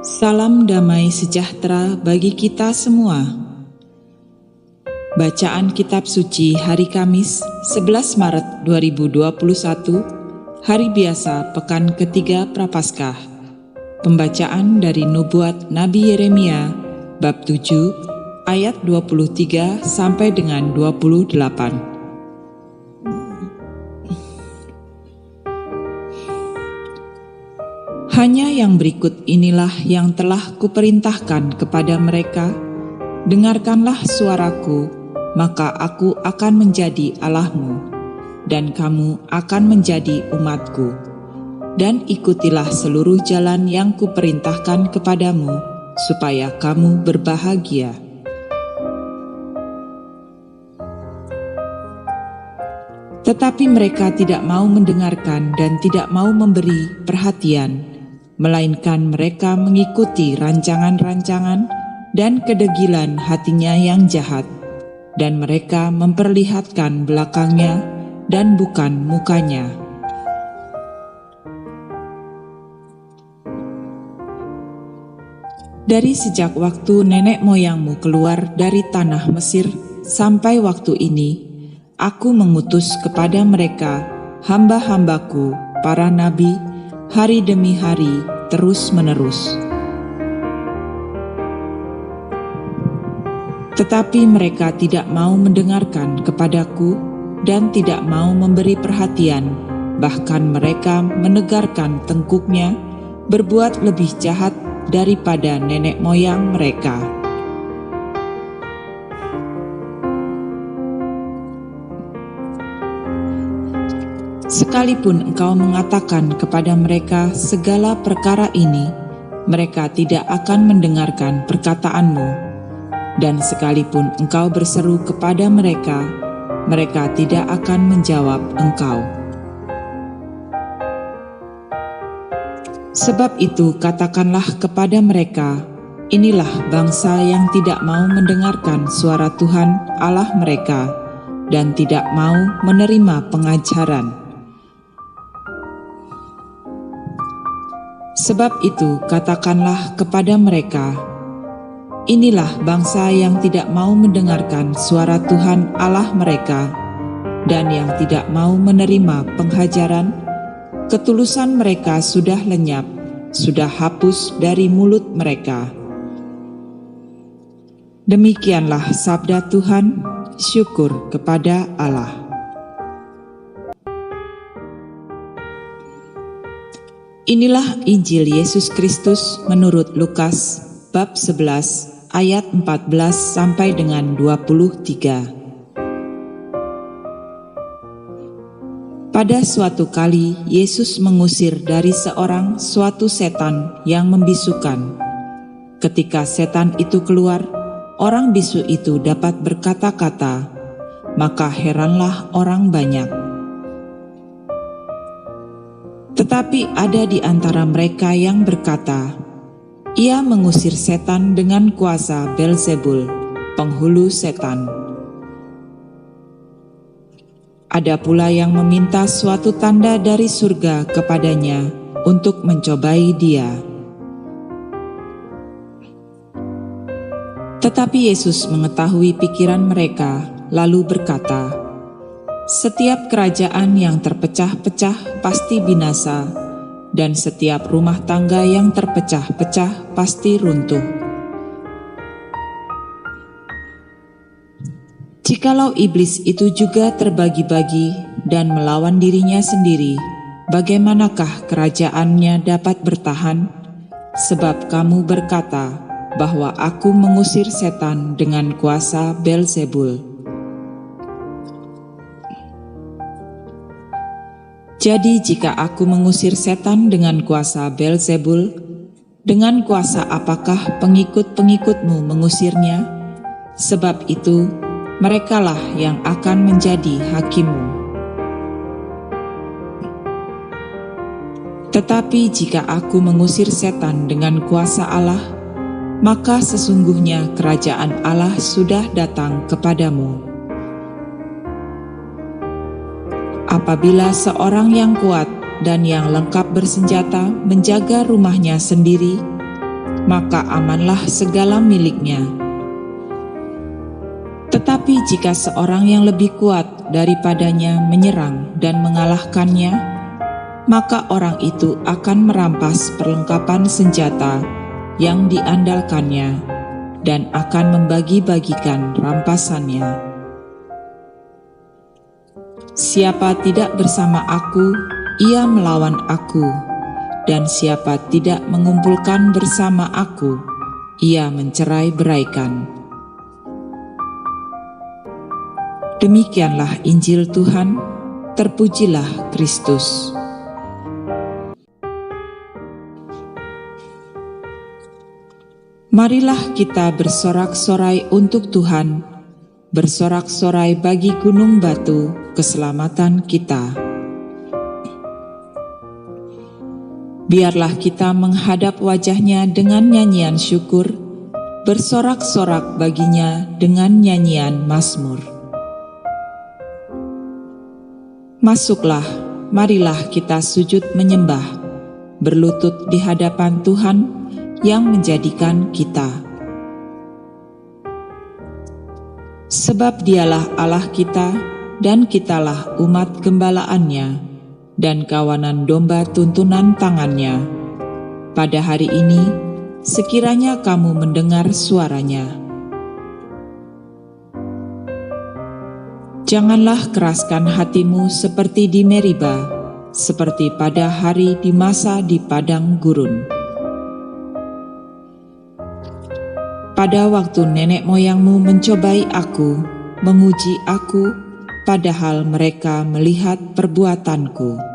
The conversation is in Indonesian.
Salam damai sejahtera bagi kita semua. Bacaan Kitab Suci hari Kamis 11 Maret 2021, hari biasa pekan ketiga Prapaskah. Pembacaan dari Nubuat Nabi Yeremia bab 7 ayat 23 sampai dengan 28. Hanya yang berikut inilah yang telah kuperintahkan kepada mereka, dengarkanlah suaraku, maka aku akan menjadi Allahmu, dan kamu akan menjadi umatku. Dan ikutilah seluruh jalan yang kuperintahkan kepadamu, supaya kamu berbahagia. Tetapi mereka tidak mau mendengarkan dan tidak mau memberi perhatian, melainkan mereka mengikuti rancangan-rancangan dan kedegilan hatinya yang jahat, dan mereka memperlihatkan belakangnya dan bukan mukanya. Dari sejak waktu nenek moyangmu keluar dari tanah Mesir sampai waktu ini, aku mengutus kepada mereka hamba-hambaku, para nabi, hari demi hari, terus-menerus. Tetapi mereka tidak mau mendengarkan kepadaku dan tidak mau memberi perhatian, bahkan mereka menegarkan tengkuknya, berbuat lebih jahat daripada nenek moyang mereka. Sekalipun engkau mengatakan kepada mereka segala perkara ini, mereka tidak akan mendengarkan perkataanmu. Dan sekalipun engkau berseru kepada mereka, mereka tidak akan menjawab engkau. Sebab itu katakanlah kepada mereka, inilah bangsa yang tidak mau mendengarkan suara Tuhan Allah mereka, dan tidak mau menerima pengajaran. Sebab itu katakanlah kepada mereka, inilah bangsa yang tidak mau mendengarkan suara Tuhan Allah mereka, dan yang tidak mau menerima pengajaran. Ketulusan mereka sudah lenyap, sudah hapus dari mulut mereka. Demikianlah sabda Tuhan, syukur kepada Allah. Inilah Injil Yesus Kristus menurut Lukas bab 11 ayat 14 sampai dengan 23. Pada suatu kali Yesus mengusir dari seorang suatu setan yang membisukan. Ketika setan itu keluar, orang bisu itu dapat berkata-kata, maka heranlah orang banyak. Tetapi ada di antara mereka yang berkata, ia mengusir setan dengan kuasa Beelzebul, penghulu setan. Ada pula yang meminta suatu tanda dari surga kepadanya untuk mencobai dia. Tetapi Yesus mengetahui pikiran mereka, lalu berkata, setiap kerajaan yang terpecah-pecah pasti binasa, dan setiap rumah tangga yang terpecah-pecah pasti runtuh. Jikalau iblis itu juga terbagi-bagi dan melawan dirinya sendiri, bagaimanakah kerajaannya dapat bertahan? Sebab kamu berkata bahwa aku mengusir setan dengan kuasa Beelzebul. Jadi jika aku mengusir setan dengan kuasa Beelzebul, dengan kuasa apakah pengikut-pengikutmu mengusirnya? Sebab itu, merekalah yang akan menjadi hakimmu. Tetapi jika aku mengusir setan dengan kuasa Allah, maka sesungguhnya kerajaan Allah sudah datang kepadamu. Apabila seorang yang kuat dan yang lengkap bersenjata menjaga rumahnya sendiri, maka amanlah segala miliknya. Tetapi jika seorang yang lebih kuat daripadanya menyerang dan mengalahkannya, maka orang itu akan merampas perlengkapan senjata yang diandalkannya dan akan membagi-bagikan rampasannya. Siapa tidak bersama aku, ia melawan aku, dan siapa tidak mengumpulkan bersama aku, ia mencerai-beraikan. Demikianlah Injil Tuhan, terpujilah Kristus. Marilah kita bersorak-sorai untuk Tuhan, bersorak-sorai bagi gunung batu keselamatan kita. Biarlah kita menghadap wajah-Nya dengan nyanyian syukur, bersorak-sorak baginya dengan nyanyian mazmur. Masuklah, marilah kita sujud menyembah, berlutut di hadapan Tuhan yang menjadikan kita. Sebab Dialah Allah kita, dan kitalah umat gembalaannya, dan kawanan domba tuntunan tangannya. Pada hari ini, sekiranya kamu mendengar suaranya. Janganlah keraskan hatimu seperti di Meriba, seperti pada hari di masa di padang gurun. Pada waktu nenek moyangmu mencobai aku, menguji aku, padahal mereka melihat perbuatanku.